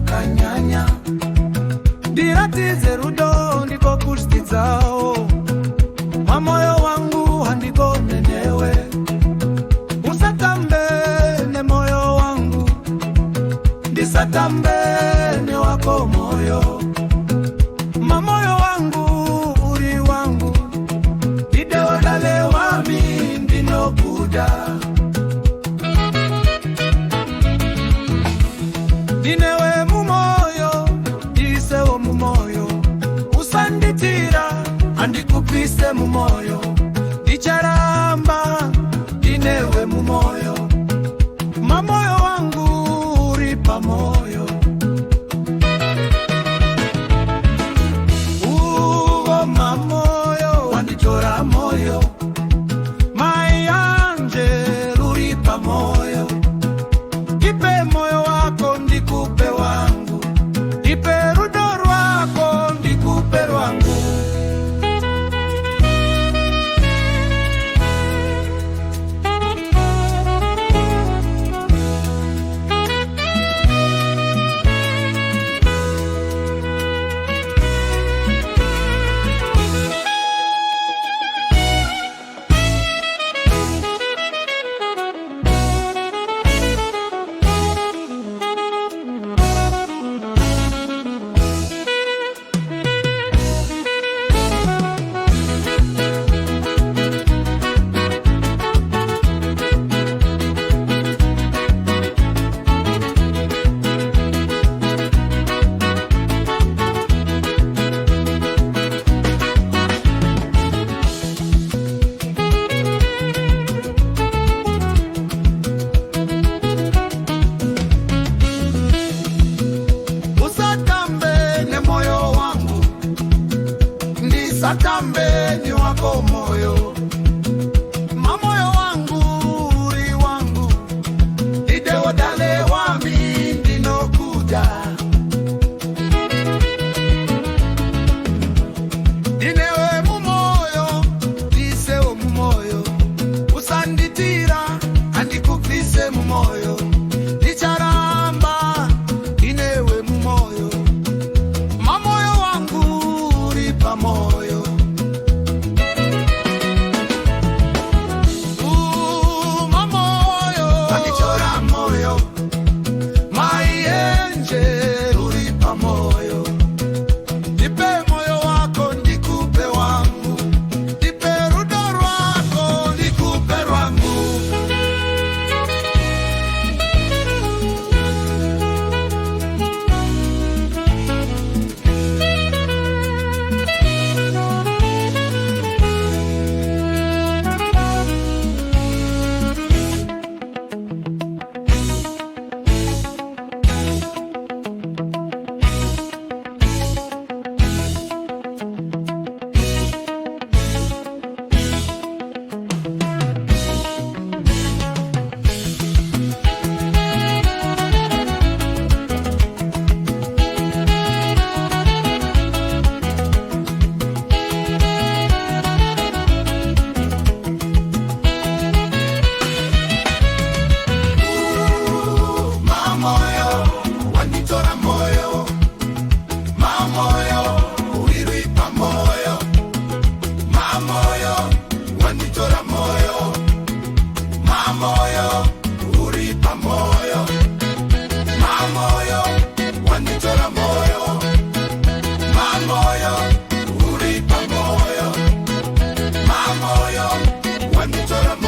vakanyanya ndiratize rudo ndiko kustidzao mamoyo wangu handigone newe usatambe ne moyo wangu ndisatambe ne wako moyo mamoyo wangu uri wangu idewodale wami ndinokuda dinewe mumoyo disewo mumoyo usanditira andikupise mumoyo dicharamba dinewe mumoyo mamoyo wangu uri pamoyo uwo mamoyo wanditora moyo mayanje uri pamoyo ipe moyo wako ndikupe wangu ipe rudo rwako ndikupe rwangu satambe ni wako moyo mamoyo wangu uri wangu idewodale wami ndinokuja dinewe mumoyo disewo mumoyo usanditira andikupise mumoyo dicharamba dinewe mumoyo mamoyo wangu uri pamoyo Mamoyo, uri pamoyo, mamoyo, wanditora moyo.